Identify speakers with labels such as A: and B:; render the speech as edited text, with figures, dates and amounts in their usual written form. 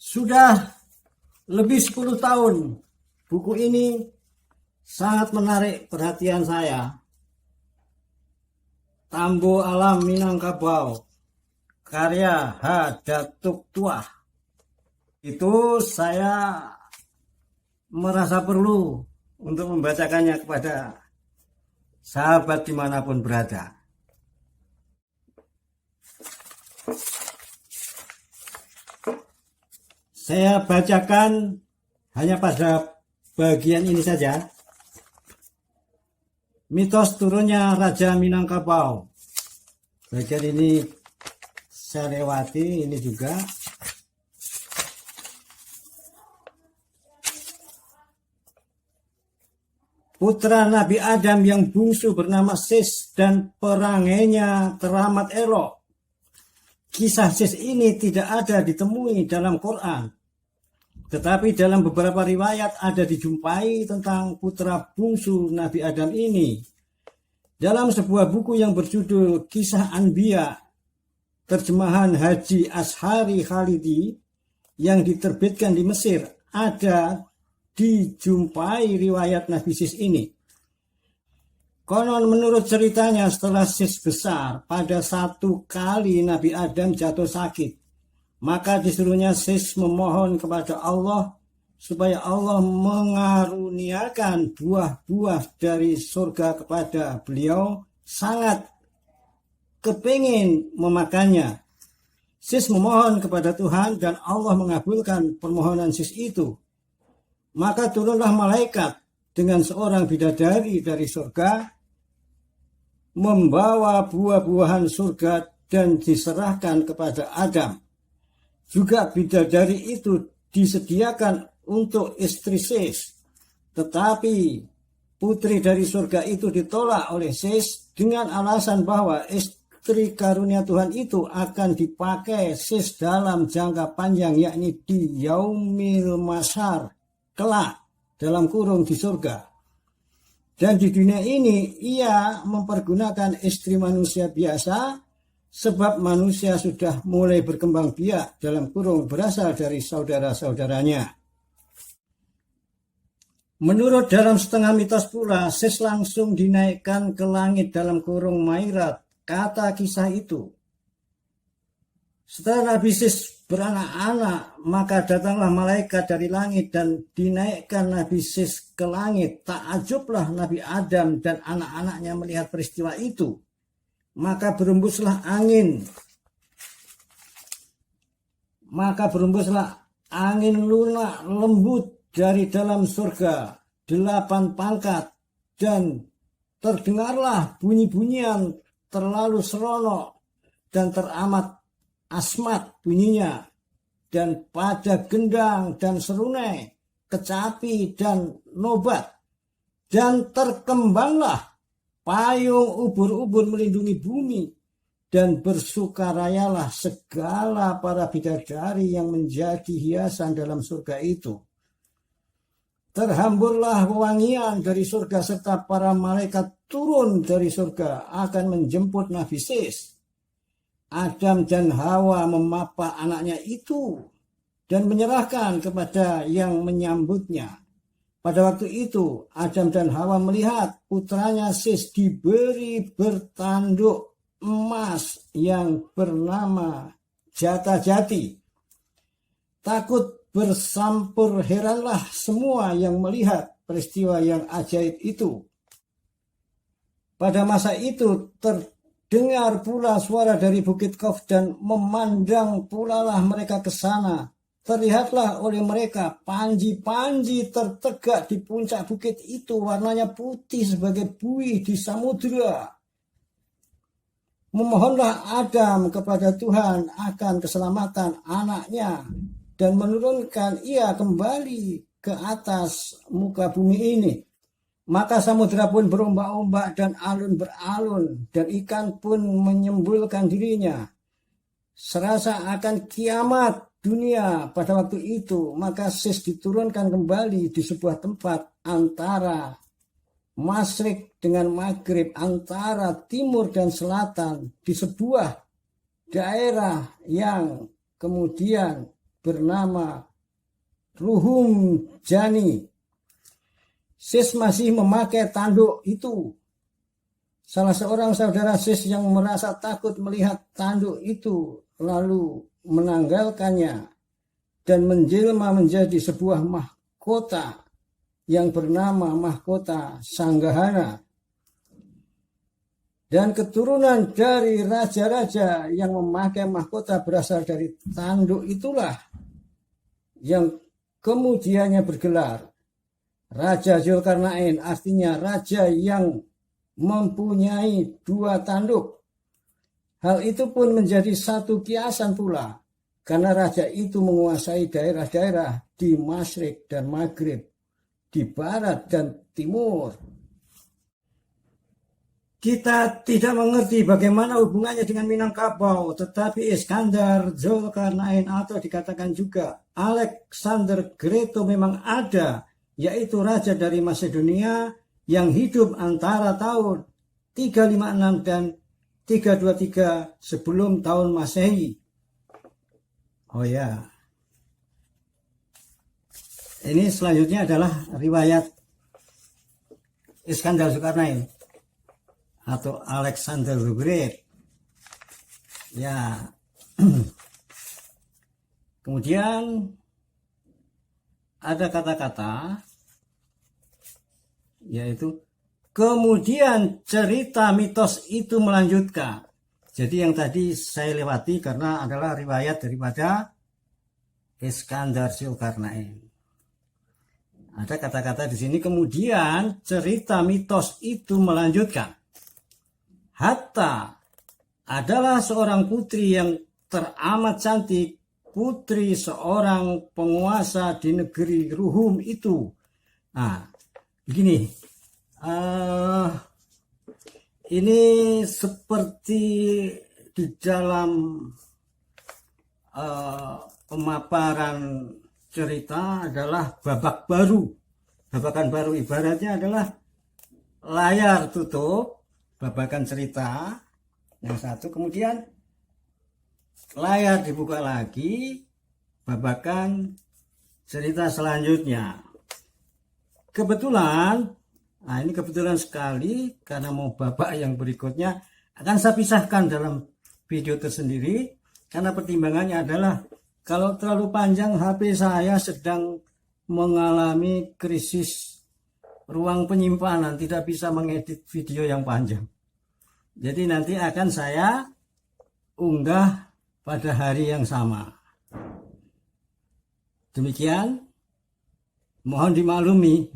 A: Sudah lebih 10 tahun buku ini sangat menarik perhatian saya. Tambo Alam Minangkabau, karya H. Datuk Tuah. Itu saya merasa perlu untuk membacakannya kepada sahabat dimanapun berada. Saya bacakan hanya pada bagian ini saja. Mitos turunnya Raja Minangkabau. Bagian ini saya lewati, ini juga. Putra Nabi Adam yang bungsu bernama Sis dan perangainya teramat elok. Kisah Sis ini tidak ada ditemui dalam Quran. Tetapi dalam beberapa riwayat ada dijumpai tentang putra bungsu Nabi Adam ini. Dalam sebuah buku yang berjudul Kisah Anbiya, terjemahan Haji Ashari Khalidi yang diterbitkan di Mesir, ada dijumpai riwayat Nabi Sis ini. Konon menurut ceritanya setelah Sis besar, pada satu kali Nabi Adam jatuh sakit. Maka disuruhnya Sis memohon kepada Allah supaya Allah mengaruniakan buah-buah dari surga kepada beliau. Sangat kepingin memakannya. Sis memohon kepada Tuhan dan Allah mengabulkan permohonan Sis itu. Maka turunlah malaikat dengan seorang bidadari dari surga, membawa buah-buahan surga dan diserahkan kepada Adam. Juga bidadari itu disediakan untuk istri Sis. Tetapi putri dari surga itu ditolak oleh Sis dengan alasan bahwa istri karunia Tuhan itu akan dipakai Sis dalam jangka panjang, yakni di Yaumil Masyar, kelak dalam kurung di surga. Dan di dunia ini ia mempergunakan istri manusia biasa, sebab manusia sudah mulai berkembang biak dalam kurung berasal dari saudara-saudaranya. Menurut dalam setengah mitos pula, Sis langsung dinaikkan ke langit dalam kurung Mairat, kata kisah itu. Setelah Nabi Sis beranak-anak, maka datanglah malaikat dari langit dan dinaikkan Nabi Sis ke langit. Takjublah Nabi Adam dan anak-anaknya melihat peristiwa itu. Maka berembuslah angin lunak lembut dari dalam surga, 8 pangkat, dan terdengarlah bunyi-bunyian terlalu seronok dan teramat asmat bunyinya, dan pada gendang dan serunai, kecapi dan nobat, dan terkembanglah payung ubur-ubur melindungi bumi, dan bersukarayalah segala para bidadari yang menjadi hiasan dalam surga itu. Terhamburlah wewangian dari surga serta para malaikat turun dari surga akan menjemput Nabi Sis. Adam dan Hawa memapa anaknya itu dan menyerahkan kepada yang menyambutnya. Pada waktu itu, Adam dan Hawa melihat putranya Sis diberi bertanduk emas yang bernama Jata-Jati. Takut bersampur heranlah semua yang melihat peristiwa yang ajaib itu. Pada masa itu terdengar pula suara dari Bukit Qaf dan memandang pulalah mereka ke sana. Terlihatlah oleh mereka panji-panji tertegak di puncak bukit itu, warnanya putih sebagai buih di samudera. Memohonlah Adam kepada Tuhan akan keselamatan anaknya dan menurunkan ia kembali ke atas muka bumi ini. Maka samudera pun berombak-ombak dan alun beralun, dan ikan pun menyembulkan dirinya. Serasa akan kiamat dunia pada waktu itu, maka Sis diturunkan kembali di sebuah tempat antara Masyrik dengan Maghrib, antara timur dan selatan, di sebuah daerah yang kemudian bernama Ruhum Jani. Sis masih memakai tanduk itu. Salah seorang saudara Sis yang merasa takut melihat tanduk itu lalu menanggalkannya dan menjelma menjadi sebuah mahkota yang bernama mahkota Sanggahana. Dan keturunan dari raja-raja yang memakai mahkota berasal dari tanduk itulah yang kemudiannya bergelar Raja Zulkarnain, artinya raja yang mempunyai dua tanduk. Hal itu pun menjadi satu kiasan pula, karena raja itu menguasai daerah-daerah di Masyrik dan Maghrib, di barat dan timur. Kita tidak mengerti bagaimana hubungannya dengan Minangkabau, tetapi Iskandar Zulkarnain atau dikatakan juga Alexander Greto memang ada, yaitu raja dari Masedonia yang hidup antara tahun 356 dan 323 sebelum tahun Masehi. Oh ya. Ini selanjutnya adalah riwayat Iskandar Zulkarnain atau Alexander the Great. Ya. Kemudian ada kata-kata yaitu kemudian cerita mitos itu melanjutkan. Jadi yang tadi saya lewati karena adalah riwayat daripada Iskandar Zulkarnain. Ada kata-kata di sini kemudian cerita mitos itu melanjutkan. Hatta adalah seorang putri yang teramat cantik, putri seorang penguasa di negeri Ruhum itu. Nah, begini, ini seperti di dalam pemaparan cerita adalah babak baru. Babakan baru ibaratnya adalah layar tutup, babakan cerita yang satu, kemudian layar dibuka lagi, babakan cerita selanjutnya. Kebetulan, nah ini kebetulan sekali karena mau babak yang berikutnya akan saya pisahkan dalam video tersendiri karena pertimbangannya adalah kalau terlalu panjang HP saya sedang mengalami krisis ruang penyimpanan, tidak bisa mengedit video yang panjang. Jadi nanti akan saya unggah pada hari yang sama. Demikian, mohon dimaklumi